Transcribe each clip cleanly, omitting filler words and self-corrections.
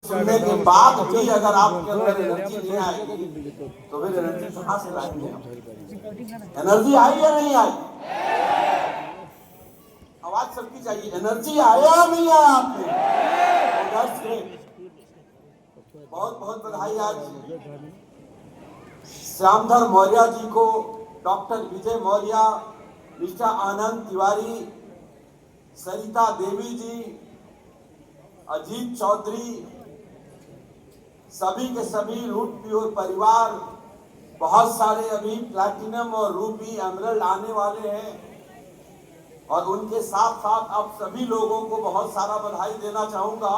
सुनने के बाद भी अगर आपके अंदर एनर्जी नहीं आएगी तो फिर एनर्जी कहाँ से लाएंगे? एनर्जी आई या नहीं आई? आवाज सबकी चाहिए। एनर्जी आया नहीं आया आपने? बहुत बहुत बधाई आज श्यामधर मौर्य जी को, डॉक्टर विजय मौर्य, मिस्टर आनंद तिवारी, सरिता देवी जी, अजीत चौधरी, सभी के सभी रूट प्योर परिवार, बहुत सारे अभी प्लैटिनम और रूबी एमरल्ड आने वाले हैं और उनके साथ साथ अब सभी लोगों को बहुत सारा बधाई देना चाहूंगा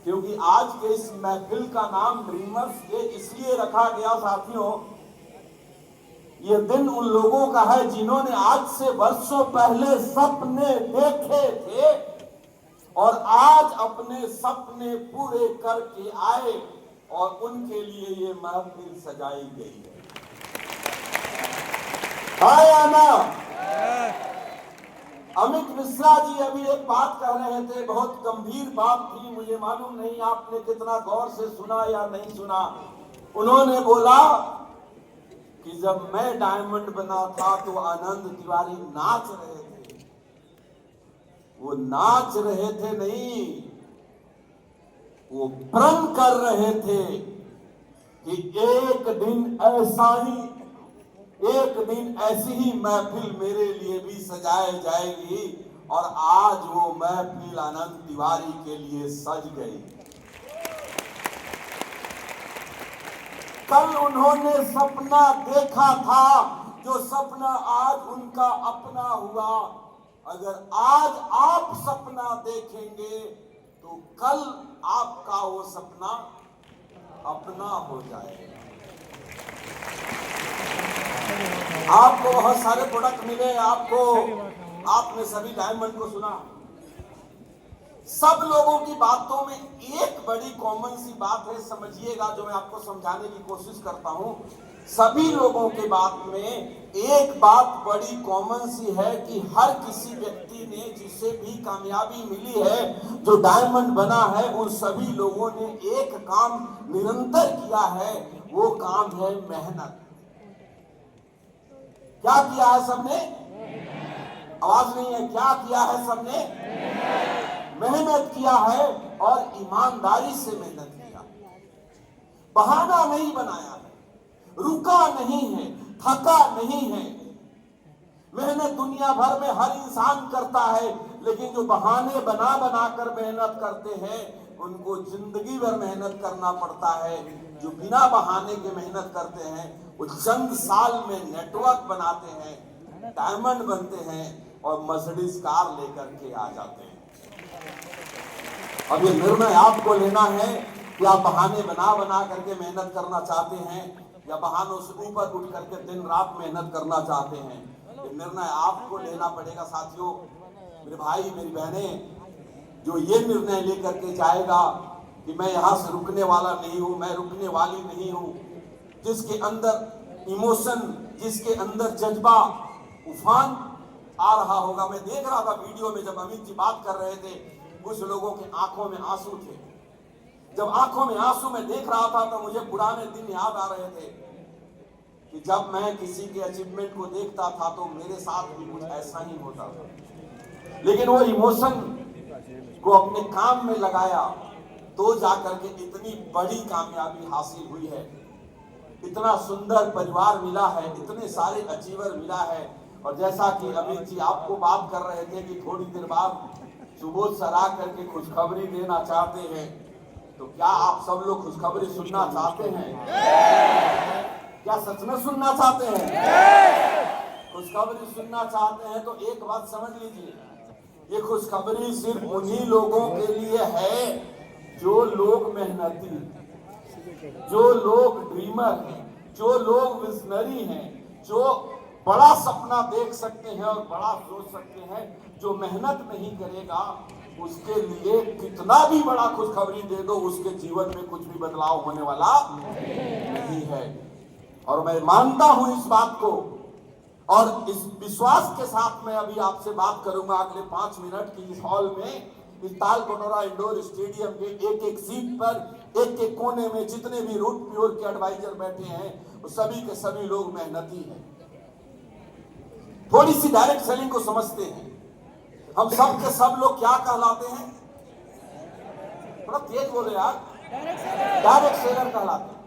क्योंकि आज के इस महफिल का नाम ड्रीमर्स डे इसलिए रखा गया साथियों, ये दिन उन लोगों का है जिन्होंने आज से वर्षों पहले सपने देखे थे और आज अपने सपने पूरे करके आए और उनके लिए ये महफिल सजाई गई है। आया ना? अमित मिश्रा जी अभी एक बात कह रहे थे, बहुत गंभीर बात थी, मुझे मालूम नहीं आपने कितना गौर से सुना या नहीं सुना। उन्होंने बोला कि जब मैं डायमंड बना था तो आनंद तिवारी नाच रहे थे। वो नाच रहे थे नहीं, वो प्रण कर रहे थे कि एक दिन ऐसा ही, एक दिन ऐसी ही महफिल मेरे लिए भी सजाई जाएगी और आज वो महफिल आनंद तिवारी के लिए सज गई। कल उन्होंने सपना देखा था, जो सपना आज उनका अपना हुआ। अगर आज आप सपना देखेंगे तो कल आपका वो सपना अपना हो जाएगा। आपको बहुत सारे प्रोडक्ट मिले, आपने सभी डायमंड को सुना। सब लोगों की बातों में एक बड़ी कॉमन सी बात है, समझिएगा, जो मैं आपको समझाने की कोशिश करता हूं। सभी लोगों के बात में एक बात बड़ी कॉमन सी है कि हर किसी व्यक्ति ने, जिसे भी कामयाबी मिली है, जो डायमंड बना है, उन सभी लोगों ने एक काम निरंतर किया है, वो काम है मेहनत। क्या किया है सबने? आवाज नहीं है। क्या किया है सबने? मेहनत किया है और ईमानदारी से मेहनत किया। बहाना नहीं बनाया है, रुका नहीं है, थका नहीं है। मेहनत दुनिया भर में हर इंसान करता है, लेकिन जो बहाने बना बना कर मेहनत करते हैं उनको जिंदगी भर मेहनत करना पड़ता है। जो बिना बहाने के मेहनत करते हैं वो चंद साल में नेटवर्क बनाते हैं, डायमंड बनते हैं और मर्सिडीज कार लेकर के आ जाते हैं। अब ये निर्णय आपको लेना है कि आप बहाने बना बना करके मेहनत करना चाहते हैं या बहानों से ऊपर उठ करके दिन रात मेहनत करना चाहते हैं। ये निर्णय आपको लेना पड़ेगा साथियों। मेरे भाई मेरी बहनें, जो ये निर्णय लेकर के जाएगा कि मैं यहाँ से रुकने वाला नहीं हूँ, मैं रुकने वाली नहीं हूँ, जिसके अंदर इमोशन, जिसके अंदर जज्बा उफान आ रहा होगा। मैं देख रहा था वीडियो में जब अमित जी बात कर रहे थे, कुछ लोगों के आंखों में आंसू थे। जब आंखों में आंसू मैं देख रहा था तो मुझे पुराने दिन याद आ रहे थे कि जब मैं किसी के अचीवमेंट को देखता था तो मेरे साथ भी कुछ ऐसा ही होता था। लेकिन वो इमोशन को अपने काम में लगाया तो जाकर के इतनी बड़ी कामयाबी हासिल हुई है। इतना सुंदर परिवार मिला है, इतने सारे अचीवर मिला है। और जैसा कि अमित जी आपको बात कर रहे थे कि थोड़ी देर बाद सुबोध सर आ करके खुशखबरी देना चाहते हैं, तो क्या आप सब लोग खुशखबरी सुनना चाहते हैं? क्या सच में सुनना चाहते हैं? खुशखबरी सुनना चाहते हैं तो एक बात समझ लीजिए, ये खुशखबरी सिर्फ उन्हीं लोगों के लिए है जो लोग मेहनती, जो लोग ड्रीमर हैं, जो लोग विजनरी हैं, जो बड़ा सपना देख सकते हैं और बड़ा सोच सकते हैं। जो मेहनत नहीं करेगा उसके लिए कितना भी बड़ा खुशखबरी दे दो, उसके जीवन में कुछ भी बदलाव होने वाला नहीं है। और मैं मानता हूं इस बात को और इस विश्वास के साथ मैं अभी आपसे बात करूंगा अगले 5 मिनट की इस हॉल में इस तालकटोरा इंडोर स्टेडियम के एक एक सीट पर एक एक कोने में जितने भी रूट प्योर के एडवाइजर बैठे हैं वो सभी के सभी लोग मेहनती हैं, थोड़ी सी डायरेक्ट सेलिंग को समझते हैं। हम सब के सब लोग क्या कहलाते हैं, थोड़ा तेज बोले यार, डायरेक्ट सेलर कहलाते हैं।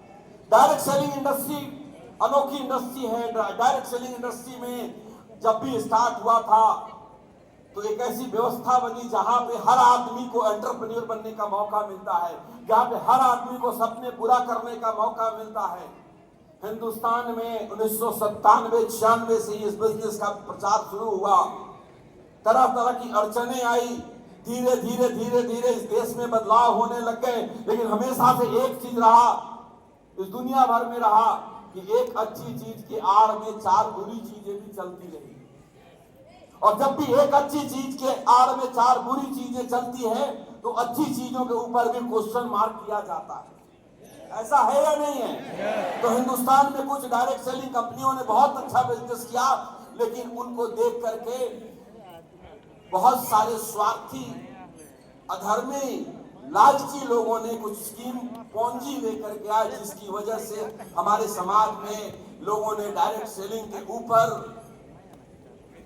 डायरेक्ट सेलिंग इंडस्ट्री अनोखी इंडस्ट्री है। डायरेक्ट सेलिंग इंडस्ट्री में जब भी स्टार्ट हुआ था तो एक ऐसी व्यवस्था बनी जहां पे हर आदमी को एंटरप्रेन्योर बनने का मौका मिलता है, जहां पे हर आदमी को सपने पूरा करने का मौका मिलता है। हिंदुस्तान में 1997-96 से इस बिजनेस का प्रचार शुरू हुआ। तरह तरह की अड़चने आई, धीरे धीरे धीरे धीरे इस देश में बदलाव होने लग गए, लेकिन हमेशा से एक चीज रहा, इस दुनिया भर में रहा कि एक अच्छी चीज के आड़ में चार बुरी चीजें भी चलती रही। और जब भी एक अच्छी चीज के आड़ में चार बुरी चीजें चलती है तो अच्छी चीजों के ऊपर भी क्वेश्चन मार्क किया जाता है। ऐसा है या नहीं है? तो हिंदुस्तान में कुछ डायरेक्ट सेलिंग कंपनियों ने बहुत अच्छा बिजनेस किया, लेकिन उनको देख करके बहुत सारे स्वार्थी, अधर्मी, लालची लोगों ने कुछ स्कीम पूंजी लेकर के आए, जिसकी वजह से हमारे समाज में लोगों ने डायरेक्ट सेलिंग के ऊपर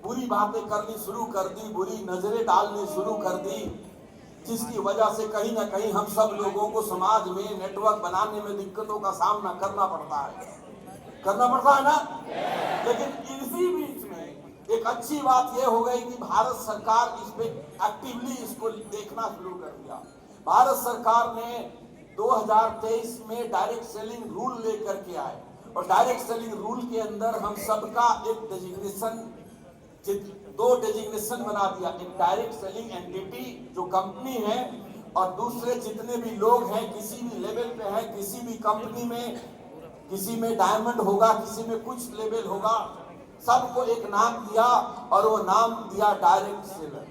बुरी बातें करनी शुरू कर दी, बुरी नजरें डालनी शुरू कर दी, जिसकी वजह से कहीं ना कहीं हम सब लोगों को समाज में नेटवर्क बनाने में दिक्कतों का सामना करना पड़ता है ना। लेकिन इसी बीच में एक अच्छी बात यह हो गई कि भारत सरकार इस पे एक्टिवली इसको देखना शुरू कर दिया। भारत सरकार ने 2023 में डायरेक्ट सेलिंग रूल लेकर के आए, और डायरेक्ट सेलिंग रूल के अंदर हम सबका एक डेजिग्नेशन, दो डेजिग्नेशन बना दिया। एक डायरेक्ट सेलिंग एंटिटी जो कंपनी है, और दूसरे जितने भी लोग हैं किसी भी लेवल पे हैं, किसी भी कंपनी में, किसी में डायमंड होगा, किसी में कुछ लेवल होगा, सबको एक नाम दिया, और वो नाम दिया डायरेक्ट सेलर।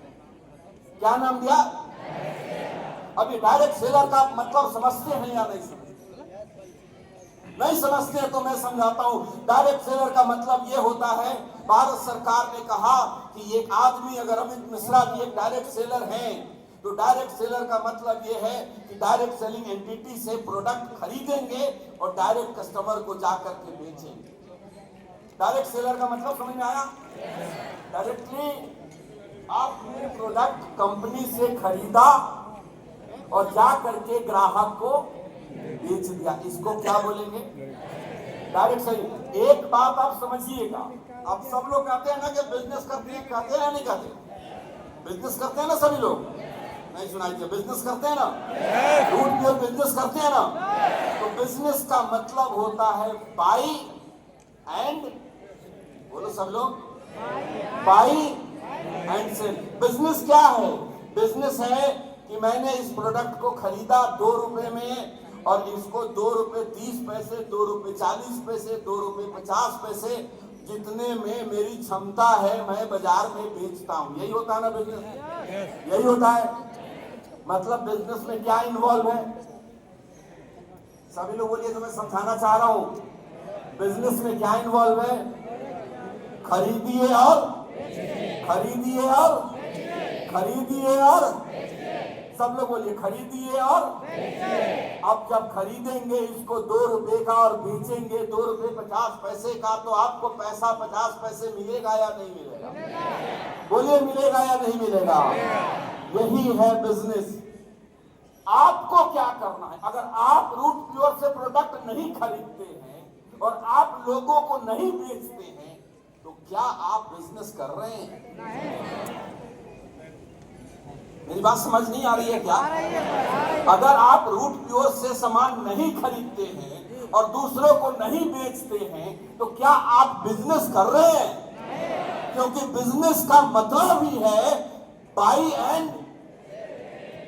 क्या नाम दिया? अभी डायरेक्ट सेलर का मतलब समझते हैं या नहीं समझते? नहीं समझते हैं तो मैं समझाता हूं। डायरेक्ट सेलर का मतलब यह होता है, भारत सरकार ने कहा कि एक आदमी, अगर अमित मिश्रा भी एक डायरेक्ट सेलर हैं, तो डायरेक्ट सेलर का मतलब यह है कि डायरेक्ट सेलिंग एंटिटी से प्रोडक्ट खरीदेंगे और डायरेक्ट कस्टमर को जाकर के बेचेंगे। डायरेक्ट सेलर का मतलब समझ में आया? डायरेक्टली आपने प्रोडक्ट कंपनी से खरीदा और जा करके ग्राहक को बेच दिया, इसको क्या बोलेंगे? Direct selling. एक बात आप समझिएगा, आप सब लोग कहते हैं ना कि बिजनेस करते हैं, कहते हैं या नहीं कहते? बिजनेस करते हैं ना सभी लोग? नहीं सुनाई दिया, बिजनेस करते हैं ना? रूट प्योर बिजनेस करते हैं ना? तो बिजनेस का मतलब होता है बाई एंड, बोलो सब लोग, बाई एंड सेल। बिजनेस क्या है? बिजनेस है कि मैंने इस प्रोडक्ट को खरीदा 2 रुपए में, और इसको 2 रुपए 30 पैसे, 2 रुपए 40 पैसे, 2 रुपए 50 पैसे, जितने में मेरी क्षमता है मैं बाजार में बेचता हूं। यही होता है ना बिजनेस? यही होता है। मतलब बिजनेस में क्या इन्वॉल्व है? सभी लोग बोलिए तो मैं समझाना चाह रहा हूं। बिजनेस में क्या इन्वॉल्व है? खरीदिए और खरीदिए और खरीदिए और, सब लोग बोलिए खरीदिए और। अब जब खरीदेंगे इसको 2 रुपए का और बेचेंगे 2 रुपए 50 पैसे का, तो आपको पैसा 50 पैसे मिलेगा या नहीं मिलेगा? बोलिए मिलेगा या नहीं मिलेगा? यही है बिजनेस। आपको क्या करना है? अगर आप रूट प्योर से प्रोडक्ट नहीं खरीदते हैं और आप लोगों को नहीं बेचते हैं, तो क्या आप बिजनेस कर रहे हैं? मेरी बात समझ नहीं आ रही है क्या? अगर आप रूट प्योर से सामान नहीं खरीदते हैं और दूसरों को नहीं बेचते हैं, तो क्या आप बिजनेस कर रहे हैं? क्योंकि बिजनेस का मतलब ही है बाई एंड,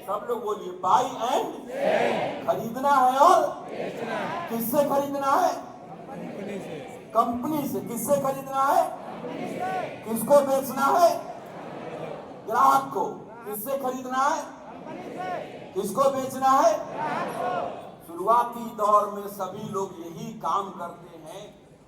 सब लोग बोलिए बाई एंड, खरीदना है और किससे खरीदना है? कंपनी से। किससे खरीदना है? किसको बेचना है? ग्राहक को। किससे खरीदना है? किसको बेचना है? शुरुआती दौर में सभी लोग यही काम करते हैं,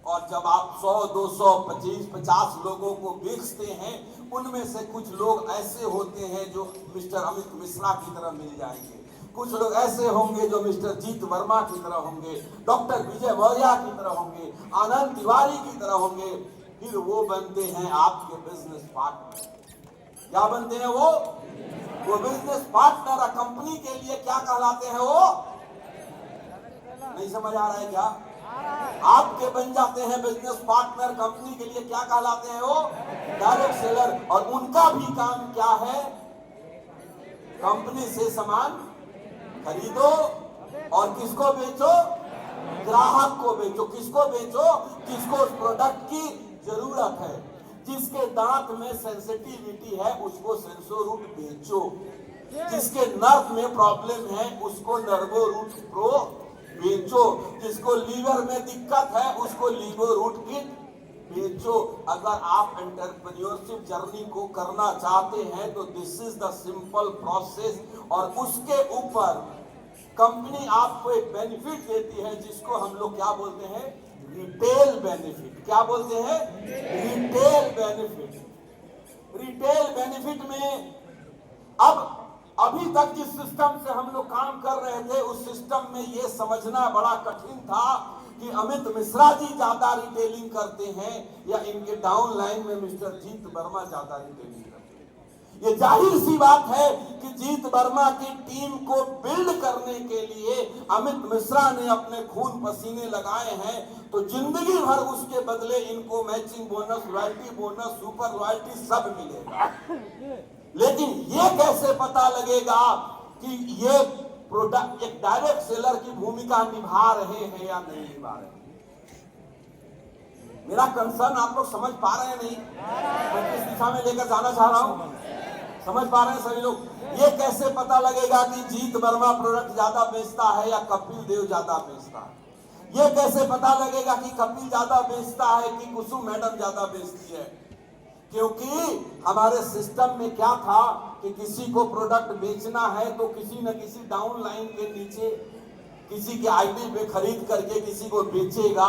और जब आप 100, 200, 25, 50 लोगों को बेचते हैं, उनमें से कुछ लोग ऐसे होते हैं जो मिस्टर अमित मिश्रा की तरह मिल जाएंगे, कुछ लोग ऐसे होंगे जो मिस्टर जीत वर्मा की तरह होंगे, डॉक्टर विजय मौर्य की तरह होंगे, आनंद तिवारी की तरह होंगे, फिर वो बनते हैं आपके बिजनेस पार्टनर। क्या बनते हैं वो बिजनेस पार्टनर। कंपनी के लिए क्या कहलाते हैं वो? नहीं समझ आ रहा है क्या? आपके बन जाते हैं बिजनेस पार्टनर। कंपनी के लिए क्या कहलाते हैं वो? Direct seller. और उनका भी काम क्या है? कंपनी से सामान खरीदो और किसको बेचो? ग्राहक को बेचो। किसको बेचो? जिसको उस प्रोडक्ट की जरूरत है, जिसके दांत में सेंसिटिविटी है उसको सेंसोरूट बेचो, जिसके नर्व में प्रॉब्लम है उसको नर्वोरूट प्रो बेचो, जिसको लीवर में दिक्कत है उसको लीवोरूट किट बेचो। अगर आप एंटरप्रेन्योरशिप जर्नी को करना चाहते हैं तो this is the simple process. और उसके ऊपर कंपनी आपको एक बेनिफिट देती है जिसको हम लोग क्या बोलते हैं? Retail benefit. क्या बोलते हैं? Retail benefit. रिटेल बेनिफिट में अब अभी तक जिस सिस्टम से हम लोग काम कर रहे थे उस सिस्टम में ये समझना बड़ा कठिन था कि अमित मिश्रा जी ज्यादा रिटेलिंग करते हैं या इनके डाउन लाइन में मिस्टर जीत वर्मा ज्यादा रिटेलिंग करते हैं। ये जाहिर सी बात है कि जीत वर्मा की टीम को बिल्ड करने के लिए अमित मिश्रा ने अपने खून पसीने लगाए हैं, तो जिंदगी भर उसके बदले इनको matching bonus, royalty bonus, super royalty सब मिलेगा। लेकिन ये कैसे पता लगेगा कि ये प्रोडक्ट एक डायरेक्ट सेलर की भूमिका निभा रहे हैं या नहीं निभा रहे? मेरा कंसर्न आप लोग समझ पा रहे हैं? नहीं, मैं किस दिशा में लेकर जाना चाह रहा हूं, समझ पा रहे हैं सभी लोग? ये कैसे पता लगेगा कि जीत वर्मा प्रोडक्ट ज्यादा बेचता है या कपिल देव ज्यादा बेचता है? ये कैसे पता लगेगा कि कपिल ज्यादा बेचता है कि कुसुम मैडम ज्यादा बेचती है? क्योंकि हमारे सिस्टम में क्या था कि किसी को प्रोडक्ट बेचना है तो किसी न किसी डाउन लाइन के नीचे किसी के आईडी पे खरीद करके किसी को बेचेगा,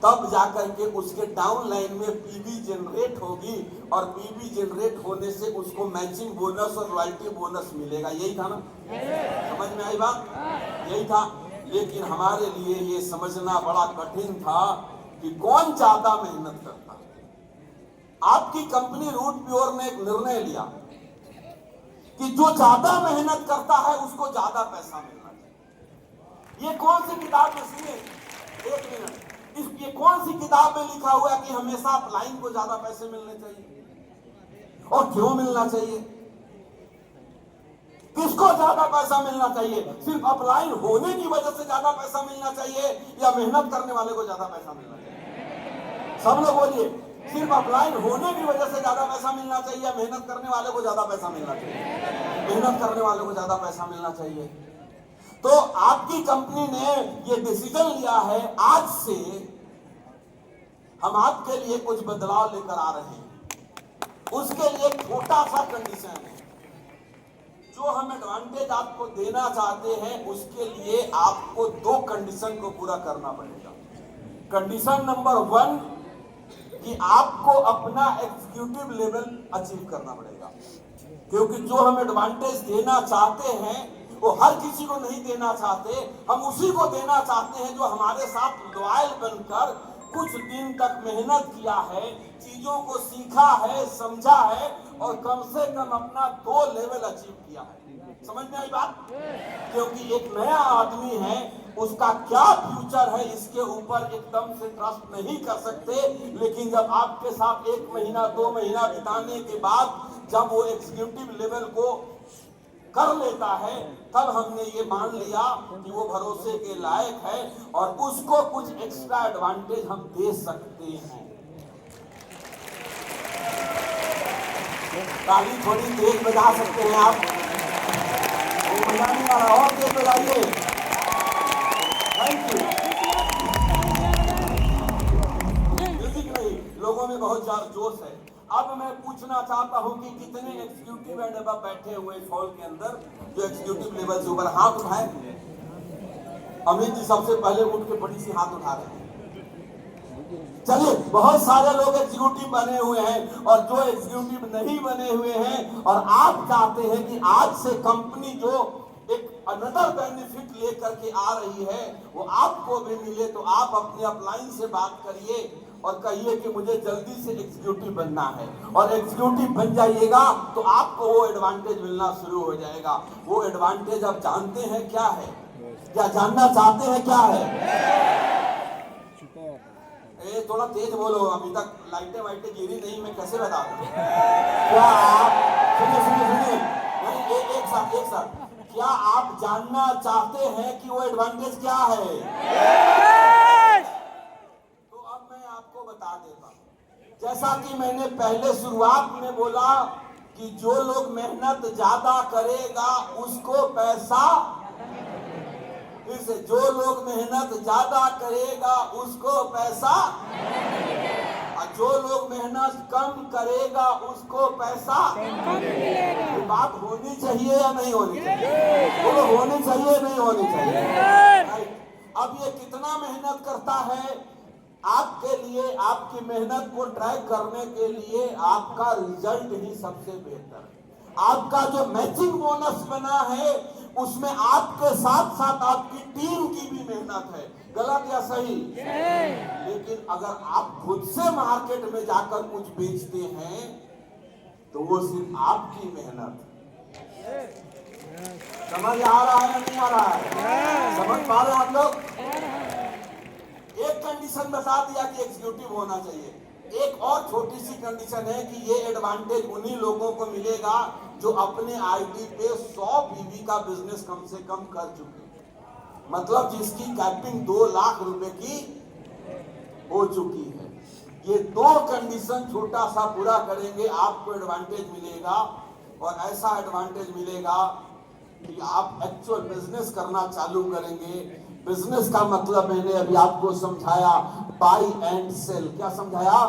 तब जाकर के उसके डाउन लाइन में पीवी जनरेट होगी और पीवी जनरेट होने से उसको मैचिंग बोनस और रॉयल्टी बोनस मिलेगा। यही था ना? समझ में आई बात? यही था। लेकिन हमारे लिए ये समझना बड़ा कठिन था कि कौन ज्यादा मेहनत करता। आपकी कंपनी रूट प्योर ने एक निर्णय लिया कि जो ज्यादा मेहनत करता है उसको ज्यादा पैसा मिलना चाहिए। ये कौन सी किताब में सुनिए, एक मिनट, ये कौन सी किताब में लिखा हुआ है कि हमेशा अपलाइन को ज्यादा पैसे मिलने चाहिए? और क्यों मिलना चाहिए? किसको ज्यादा पैसा मिलना चाहिए? सिर्फ अपलाइन होने की वजह से ज्यादा पैसा मिलना चाहिए या मेहनत करने वाले को ज्यादा पैसा मिलना चाहिए? सब लोग बोलिए, सिर्फ अपलाइन होने की वजह से ज्यादा पैसा मिलना चाहिए या मेहनत करने वाले को ज्यादा पैसा मिलना चाहिए? मेहनत करने वाले को ज्यादा पैसा मिलना चाहिए। तो आपकी कंपनी ने ये डिसीजन लिया है, आज से हम आपके लिए कुछ बदलाव लेकर आ रहे हैं। उसके लिए छोटा सा कंडीशन है, जो हम एडवांटेज आपको देना चाहते हैं उसके लिए आपको 2 कंडीशन को पूरा करना पड़ेगा। कंडीशन नंबर 1 कि आपको अपना एग्जीक्यूटिव लेवल अचीव करना पड़ेगा, क्योंकि जो हम एडवांटेज देना चाहते हैं वो हर किसी को नहीं देना चाहते। हम उसी को देना चाहते हैं जो हमारे साथ लॉयल बनकर कुछ दिन तक मेहनत किया है, चीजों को सीखा है, समझा है और कम से कम अपना 2 लेवल अचीव किया है। समझ में आई बात? क्योंकि एक नया आदमी है, उसका क्या फ्यूचर है इसके ऊपर एकदम से ट्रस्ट नहीं कर सकते। लेकिन जब आपके साथ 1 महीना 2 महीना बिताने के बाद जब वो एग्जीक्यूटिव लेवल को कर लेता है, तब हमने ये मान लिया कि वो भरोसे के लायक है और उसको कुछ एक्स्ट्रा एडवांटेज हम दे सकते हैं। ताली थोड़ी तेज बजा सकते हैं आप, मजा नहीं आ रहा, और तेज बजाइए। Thank you. म्यूजिक नहीं, लोगों में बहुत जोश है। अब मैं पूछना चाहता हूं कि कितने एग्जीक्यूटिव एंड अबव बैठे हुए इस हॉल के अंदर जो एग्जीक्यूटिव लेवल से ऊपर, हाथ उठाए। अमित जी सबसे पहले उठ के बड़ी सी हाथ उठा रहे हैं। चलिए, बहुत सारे लोग एग्जीक्यूटिव बने हुए हैं और जो एग्जीक्यूटिव नहीं बने हुए हैं, और आप चाहते हैं कि आज से कंपनी जो एक अनदर बेनिफिट लेकर के आ रही है वो आपको भी मिले, तो आप अपने अपलाइन से बात करिए और कहिए कि मुझे जल्दी से एग्जीक्यूटिव बनना है, और एग्जीक्यूटिव बन जाइएगा तो आपको वो एडवांटेज मिलना शुरू हो जाएगा। वो एडवांटेज आप जानते हैं क्या है, क्या जानना चाहते हैं क्या है? थोड़ा तेज बोलो, अभी तक लाइटें वाइटें गिरी नहीं, मैं कैसे बता दूं? क्या आप सुनिए नहीं, एक साथ क्या आप जानना चाहते हैं कि वो एडवांटेज क्या है? तो अब मैं आपको बता देता हूं। जैसा कि मैंने पहले शुरुआत में बोला कि जो लोग मेहनत ज्यादा करेगा उसको पैसा, फिर से, जो लोग मेहनत ज्यादा करेगा उसको पैसा, और जो लोग मेहनत कम करेगा उसको पैसा। ये बात होनी चाहिए या नहीं होनी चाहिए? बोलो, होनी चाहिए नहीं होनी चाहिए? अब ये कितना मेहनत करता है आपके लिए, आपकी मेहनत को ट्रैक करने के लिए आपका रिजल्ट ही सबसे बेहतर है। आपका जो मैचिंग बोनस बना है उसमें आपके साथ साथ आपकी टीम की भी मेहनत है, गलत या सही? लेकिन अगर आप खुद से मार्केट में जाकर कुछ बेचते हैं तो वो सिर्फ आपकी मेहनत। समझ आ रहा है या नहीं आ रहा है? समझ पा रहे हैं आप लोग? एक कंडीशन बता दिया कि एग्जीक्यूटिव होना चाहिए। एक और छोटी सी कंडीशन है कि ये एडवांटेज उन्हीं लोगों को मिलेगा जो अपने आईडी पे 100 पीवी का बिजनेस कम से कम कर चुके, मतलब जिसकी कैपिंग 2 लाख रुपए की हो चुकी है। ये 2 कंडीशन छोटा सा पूरा करेंगे, आपको एडवांटेज मिलेगा, और ऐसा एडवांटेज मिलेगा कि आप एक्चुअल बिजनेस करना चालू करेंगे। बिजनेस का मतलब मैंने अभी आपको समझाया, बाई एंड सेल। क्या समझाया?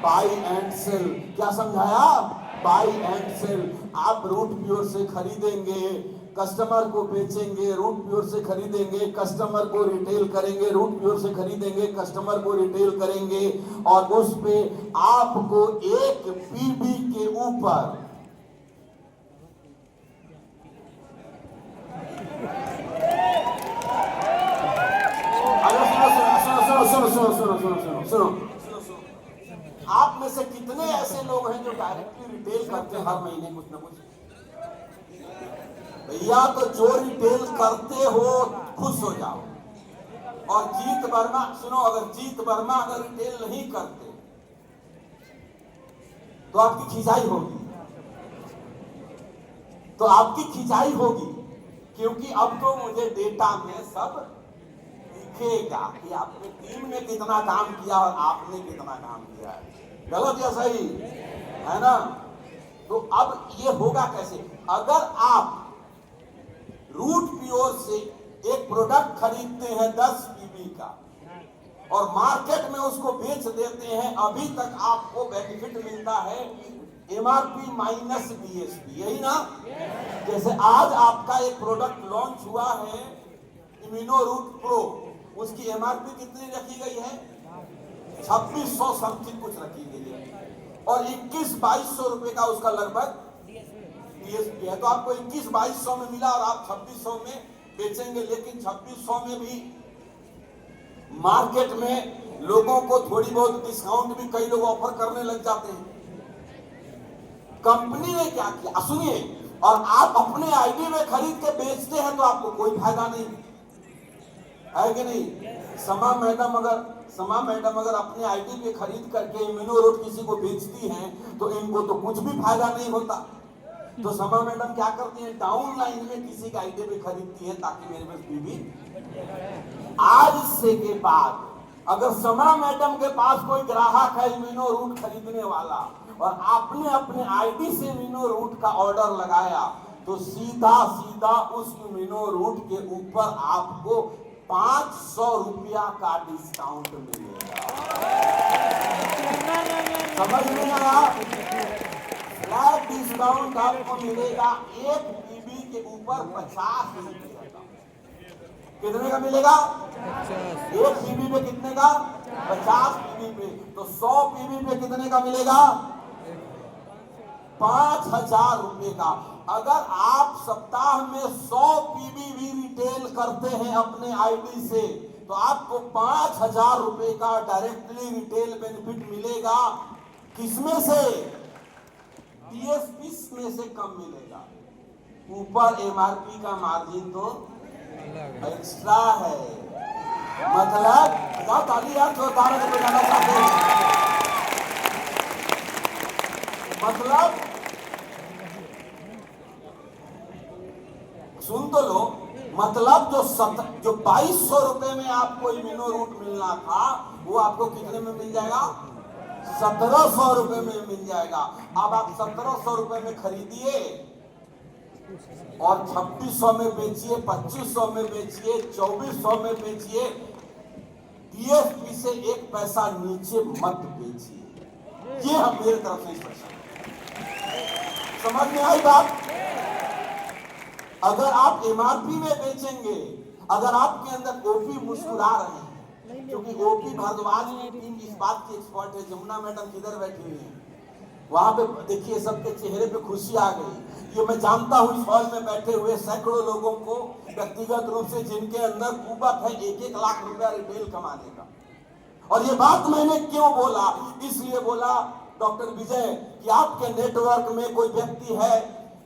Buy and sell. क्या समझाया? Buy and sell. आप रूट प्योर से खरीदेंगे, कस्टमर को बेचेंगे, रूट प्योर से खरीदेंगे, कस्टमर को रिटेल करेंगे, रूट प्योर से खरीदेंगे, कस्टमर को रिटेल करेंगे, और उस पे आपको एक पीबी के ऊपर सुनो, आप में से कितने ऐसे लोग हैं जो डायरेक्टली रिटेल करते हैं हर महीने कुछ ना कुछ? भैया, तो जो रिटेल करते हो खुश हो जाओ। और जीत वर्मा, सुनो, अगर जीत वर्मा अगर रिटेल नहीं करते तो आपकी खिंचाई होगी, तो आपकी खिंचाई होगी, क्योंकि अब तो मुझे डेटा में सब दिखेगा कि आपने टीम ने कितना काम किया और आपने कितना काम किया है। गलत या सही है ना? तो अब ये होगा कैसे? अगर आप रूट प्योर से एक प्रोडक्ट खरीदते हैं 10 पीबी का और मार्केट में उसको बेच देते हैं, अभी तक आपको बेनिफिट मिलता है एमआरपी माइनस डीएसपी, यही ना? जैसे आज आपका एक प्रोडक्ट लॉन्च हुआ है इम्यूनो रूट प्रो, उसकी एमआरपी कितनी रखी गई है? 2600 समथिंग कुछ रखी गई है, और 21-2200 रुपए का उसका लगभग डीएसपी है। तो आपको 21-2200 में मिला और आप 2600 में बेचेंगे, लेकिन 2600 में भी मार्केट में लोगों को थोड़ी बहुत डिस्काउंट भी कई लोग ऑफर करने लग जाते हैं। कंपनी ने क्या किया सुनिए, और आप अपने आईडी में खरीद के बेचते हैं तो आपको कोई फायदा नहीं है कि नहीं? समा मैडम अगर अपने आईडी पे खरीद करके इम्यूनो रूट किसी को बेचती हैं तो इनको तो कुछ भी फायदा नहीं होता। तो समा मैडम क्या करती हैं? डाउन लाइन में किसी के आईडी पे खरीदती हैं ताकि मेरे पास बीबी। आज से के बाद अगर समा मैडम के पास कोई ग्राहक है इम्यूनो रूट खरीदने वाला और आपने अपने आईडी से इम्यूनो रूट का ऑर्डर लगाया, तो सीधा उस इम्यूनो रूट के ऊपर आपको 500 रुपया का डिस्काउंट मिलेगा। समझ में आया? फ्लैट डिस्काउंट आपको मिलेगा एक पीबी के ऊपर 50 रुपया का। कितने का मिलेगा? एक पीबी में कितने का? 50 पीवी पे, तो 100 पीवी पे कितने का मिलेगा? 5,000 रुपए का। अगर आप सप्ताह में 100 पीवी भी रिटेल करते हैं अपने आईडी से, तो आपको 5,000 रुपए का डायरेक्टली रिटेल बेनिफिट मिलेगा। किसमें से? टीएसपी में से कम मिलेगा। ऊपर एमआरपी का मार्जिन तो एक्स्ट्रा है। मतलब ताली यार जो तारा को जाना चाहते हैं, मतलब सुन तो लो, मतलब जो 2200 रुपए में आपको इम्यूनो रूट मिलना था, वो आपको कितने में मिल जाएगा? 1700 रुपए में मिल जाएगा। अब आप 1700 रुपए में खरीदिए और 2600 में बेचिए, 2500 में बेचिए, 2400 में बेचिए। टीएसपी से 1 पैसा नीचे मत बेचिए। ये हम मेरे तरफ से स्पष्ट। समझ में आई बात? अगर आप एमआरपी में बेचेंगे, अगर आपके अंदर ओपी मुस्कुरा रहे हैं, क्योंकि ओपी भारद्वाज की टीम इस बात की एक्सपर्ट है। जमुना मैडम किधर बैठी हुई है? वहां पे देखिए, सबके चेहरे पे खुशी आ गई। ये मैं जानता हूं, इस हॉल में बैठे हुए सैकड़ों लोगों को व्यक्तिगत रूप से, जिनके अंदर कुवत है 1-1 लाख रुपया रिटेल कमाने का। और ये बात मैंने क्यों बोला? इसलिए बोला डॉक्टर विजय कि आपके नेटवर्क में कोई व्यक्ति है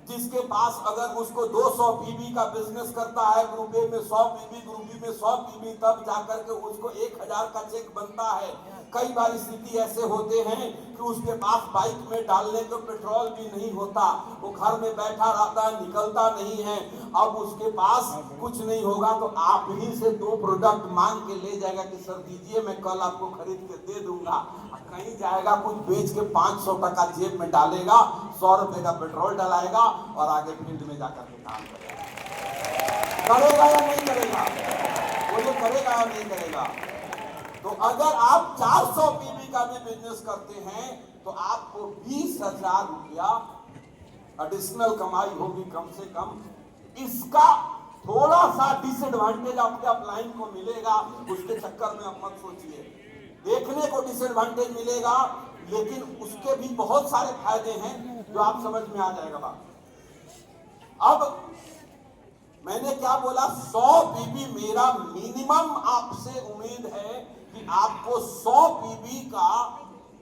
जिसके पास अगर उसको 200 पीवी का बिजनेस करता है, ग्रुप ए में 100 पीवी, ग्रुप बी में 100 पीवी, तब जाकर के उसको 1000 का चेक बनता है। कई बार स्थिति ऐसे होते हैं कि उसके पास बाइक में डालने को पेट्रोल भी नहीं होता, वो घर में बैठा रहता है, निकलता नहीं है। अब उसके पास कुछ नहीं होगा तो आप ही से 2 प्रोडक्ट मांग के ले जाएगा कि सर दीजिए, मैं कल आपको खरीद के दे दूंगा। कहीं जाएगा, कुछ बेच के 500 टका जेब में डालेगा, 100 रुपए का पेट्रोल डलाएगा और आगे फील्ड में जाकर के काम करेगा। करेगा या नहीं करेगा? बोले करेगा या नहीं करेगा? तो अगर आप 400 पीवी का भी बिजनेस करते हैं तो आपको 20,000 रुपया एडिशनल कमाई होगी कम से कम। इसका थोड़ा सा डिसएडवांटेज आपके अपलाइन को मिलेगा, उसके चक्कर में आप मत सोचिए। देखने को डिसएडवांटेज मिलेगा, लेकिन उसके भी बहुत सारे फायदे हैं जो आप समझ में आ जाएगा बात। अब मैंने क्या बोला? 100 पीवी मेरा मिनिमम आपसे उम्मीद है कि आपको 100 पीवी का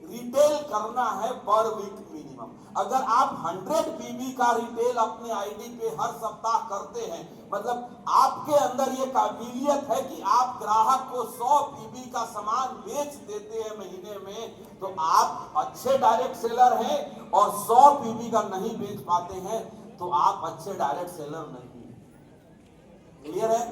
रिटेल करना है पर वीक मिनिमम। अगर आप 100 पीवी का रिटेल अपने आईडी पे हर सप्ताह करते हैं, मतलब आपके अंदर ये काबिलियत है कि आप ग्राहक को 100 पीवी का सामान बेच देते हैं महीने में, तो आप अच्छे डायरेक्ट सेलर हैं। और 100 पीवी का नहीं बेच पाते हैं तो आप अच्छे डायरेक्ट सेलर नहीं। क्लियर है?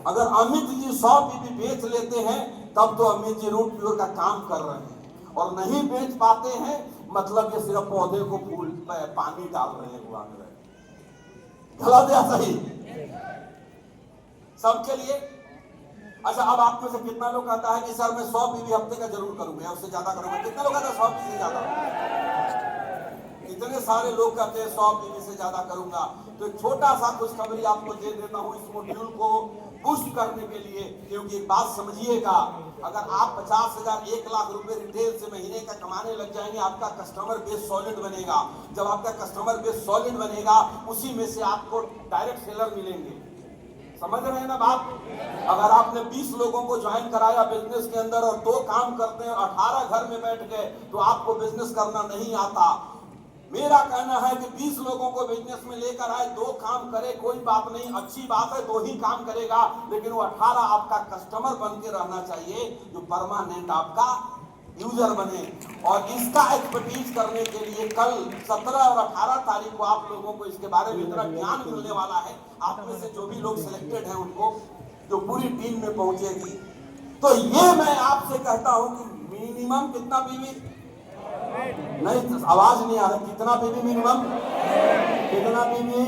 अगर अमित जी 100 पीवी बेच लेते हैं तब तो अमित जी रूट प्योर का काम कर रहे हैं, और नहीं बेच पाते हैं मतलब ये सिर्फ पौधे को फूल पानी डाल रहे हैं, उगा रहे हैं। गलत या सही? सबके लिए। अच्छा, अब आप में से कितना लोग कहता है कि सर मैं 100 पीवी हफ्ते का जरूर करूंगा, उससे ज्यादा करूंगा? कितना लोग कहता है 100 पीवी से ज्यादा? इतने सारे लोग कहते हैं 100 पीवी से ज्यादा करूंगा। तो एक छोटा सा खुशखबरी आपको दे देता हूं इस मॉड्यूल को पुष्ट करने के लिए, क्योंकि एक बात समझिएगा, अगर आप 50,000 1 लाख रुपए रिटेल से महीने का कमाने लग जाएंगे, आपका कस्टमर बेस सॉलिड बनेगा। जब आपका कस्टमर बेस सॉलिड बनेगा, उसी में से आपको डायरेक्ट सेलर मिलेंगे। समझ रहे हैं ना बात? अगर आपने 20 लोगों को ज्वाइन कराया बिजनेस के अंदर और 2 काम करते हैं और 18 घर में बैठ गए, तो आपको बिजनेस करना नहीं आता। मेरा कहना है कि 20 लोगों को बिजनेस में लेकर आए, 2 काम करे, कोई बात नहीं, अच्छी बात है, 2 ही काम करेगा, लेकिन वो 18 आपका कस्टमर बन के रहना चाहिए, जो परमानेंट आपका यूजर बने। और इसका एक्सपर्टीज करने के लिए कल 17 और 18 तारीख को आप लोगों को इसके बारे में इतना ज्ञान मिलने वाला है। आप में से जो भी लोग सिलेक्टेड हैं उनको, जो पूरी टीम में पहुंचेगी। तो ये मैं आपसे कहता हूं कि मिनिमम कितना पीवी, नहीं आवाज नहीं आ रहा, कितना पीवी मिनिमम, कितना पीवी?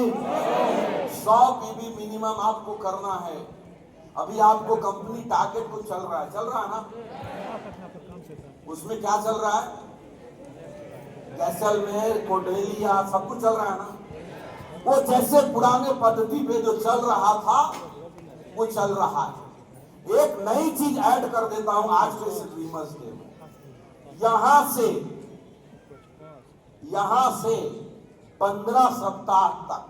100 पीवी मिनिमम आपको करना है। अभी आपको कंपनी टारगेट को चल रहा है ना? उसमें क्या चल रहा है? जैसलमेर, कोडलिया, सब कुछ चल रहा है ना? वो जैसे पुराने पद्धति पे जो चल रहा था वो चल रहा है, एक नई चीज ऐड कर देता हूं आज के इस ड्रीमर्स डे में। यहां से 15 सप्ताह तक,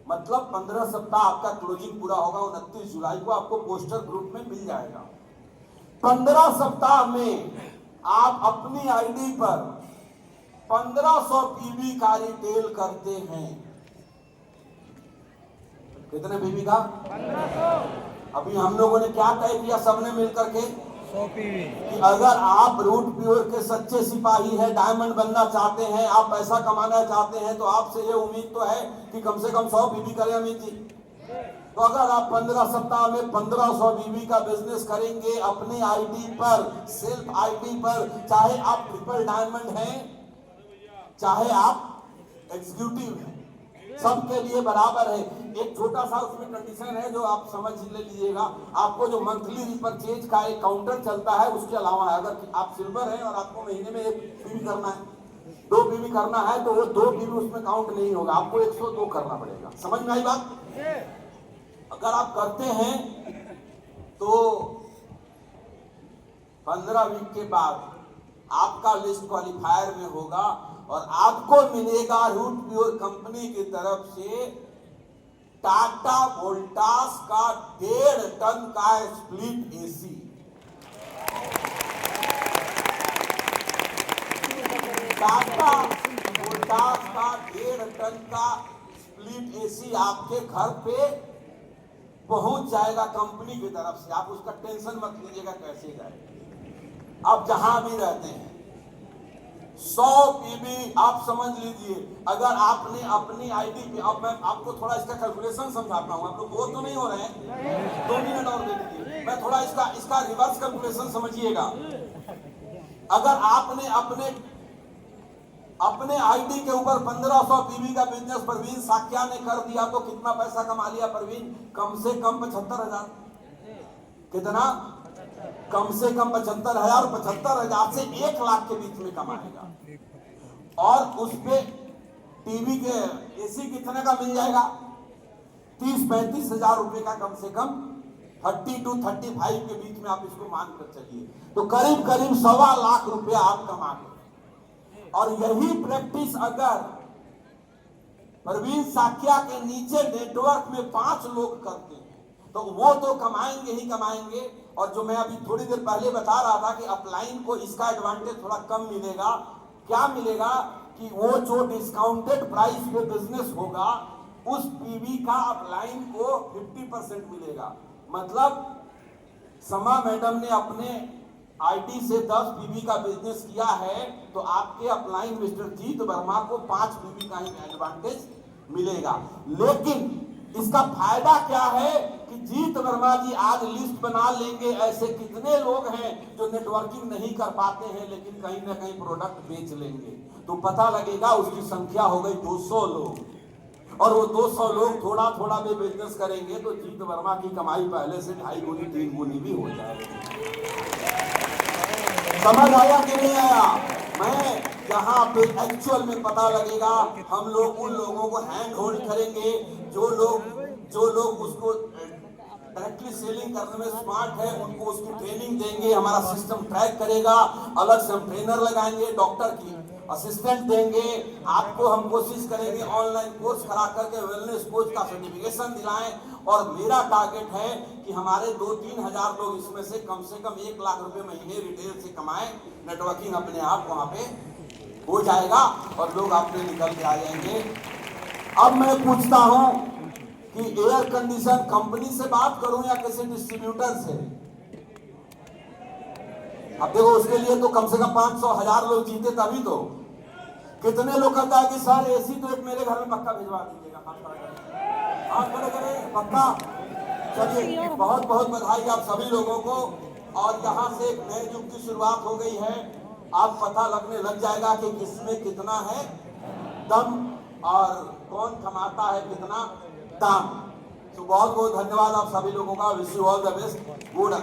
मतलब 15 सप्ताह आपका क्लोजिंग पूरा होगा 29 जुलाई को, आपको पोस्टर ग्रुप में मिल जाएगा। 15 सप्ताह में आप अपनी आईडी पर 1500 पीवी का रिटेल करते हैं। कितने पीवी का? 1500। अभी हम लोगों ने क्या तय किया सबने मिलकर के? 100 पीवी। कि अगर आप रूट प्योर के सच्चे सिपाही हैं, डायमंड बनना चाहते हैं, आप पैसा कमाना चाहते हैं, तो आपसे ये उम्मीद तो है कि कम से कम 100 पीवी करें अमित जी। तो अगर आप 15 सप्ताह में 1500 बीबी का बिजनेस करेंगे अपनी आईडी पर, सेल्फ आईडी पर, चाहे आप ट्रिपल डायमंड हैं, चाहे आप एग्जीक्यूटिव हैं, सबके लिए बराबर है। एक छोटा सा उसमें कंडीशन है जो आप समझ ले लीजिएगा। आपको जो मंथली रिपर्चेज का एक काउंटर चलता है उसके अलावा है, अगर आप सिल्वर हैं और आपको महीने में 1 पीवी करना है, 2 पीवी करना है, तो वो 2 पीवी उसमें काउंट नहीं होगा, आपको 102 करना पड़ेगा। समझ में आई बात? अगर आप करते हैं तो 15 वीक के बाद आपका लिस्ट क्वालिफायर में होगा और आपको मिलेगा रूट प्योर कंपनी की तरफ से टाटा वोल्टास का 1.5 टन का स्प्लिट एसी। टाटा वोल्टास का 1.5 टन का स्प्लिट एसी आपके घर पे पहुंच जाएगा कंपनी की तरफ से। आप उसका टेंशन मत लीजिएगा कैसे जाएगा। आप जहां भी रहते हैं 100 पीबी आप समझ लीजिए। अगर आपने अपनी आईडी पे, अब मैं आपको थोड़ा इसका कैलकुलेशन समझाता हूं, आप लोग बोर तो नहीं हो रहे हैं? 2 मिनट और दे दीजिए, मैं थोड़ा इसका रिवर्स कैलकुलेशन समझिएगा। अगर आपने अपने आईडी के ऊपर 1500 पीवी का बिजनेस परवीन साक्या ने कर दिया तो कितना पैसा कमा लिया परवीन? कम से कम 75,000। कितना? कम से कम 75,000। 75,000 से 1 लाख के बीच में कमाएगा। और उस पे टीवी के एसी कितने का मिल जाएगा? 30-35 हजार रुपए का, कम से कम 30 to 35 के बीच में आप इसको मान कर चलिए, तो करीब 1.25 लाख रुपया आप कमा गए। और यही प्रैक्टिस अगर परवीन साक्या के नीचे नेटवर्क में 5 लोग करते हैं तो वो तो कमाएंगे ही कमाएंगे। और जो मैं अभी थोड़ी देर पहले बता रहा था कि अपलाइन को इसका एडवांटेज थोड़ा कम मिलेगा। क्या मिलेगा कि वो जो डिस्काउंटेड प्राइस पे बिजनेस होगा उस पीवी का अपलाइन को 50% मिलेगा। मतलब समा मैडम ने अपने आईडी से 10 पीवी का बिजनेस किया है तो आपके अपलाइन मिस्टर जीत वर्मा को 5 पीवी का ही एडवांटेज मिलेगा। लेकिन इसका फायदा क्या है कि जीत वर्मा जी आज लिस्ट बना लेंगे। ऐसे कितने लोग हैं जो नेटवर्किंग नहीं कर पाते हैं लेकिन कहीं ना कहीं प्रोडक्ट बेच लेंगे, तो पता लगेगा उसकी संख्या हो गई 200 लोग। और वो 200 लोग थोड़ा थोड़ा भी बिजनेस करेंगे तो जीत वर्मा की कमाई पहले से 2.5 गुनी 3 गुनी भी हो जाएगी। समझ आया कि नहीं आया? मैं यहाँ पे एक्चुअल में पता लगेगा। हम लोग उन लोगों को हैंड होल्ड करेंगे जो लोग उसको डायरेक्टली सेलिंग करने में स्मार्ट है, उनको उसकी ट्रेनिंग देंगे। हमारा सिस्टम ट्रैक करेगा, अलग से हम ट्रेनर लगाएंगे, डॉक्टर की असिस्टेंट देंगे। आपको हम कोशिश करेंगे ऑनलाइन कोर्स करा करके वेलनेस कोच का सर्टिफिकेशन दिलाएं। और मेरा टारगेट है कि हमारे 2-3 हजार लोग इसमें से कम 1 लाख रुपए महीने रिटेल से कमाएं। नेटवर्किंग अपने आप वहां पे हो जाएगा और लोग आपसे निकल के आ जाएंगे। अब मैं पूछता हूं कि एयर कंडीशन कंपनी से बात करूं या किसी डिस्ट्रीब्यूटर से? अब देखो उसके लिए तो कम से कम 500-1000 लोग जीते तभी तो। कितने लोग कहता है कि सर एसी तो एक मेरे घर में पक्का भिजवा दीजिएगा। हाथ खड़े करें, पक्का। चलिए बहुत बहुत बधाई आप सभी लोगों को। और यहाँ से एक नए युग की शुरुआत हो गई है। आप पता लगने लग जाएगा कि किसमें कितना है दम और कौन कमाता है कितना दाम। तो बहुत बहुत धन्यवाद आप सभी लोगों का। Wish you all the best. Good.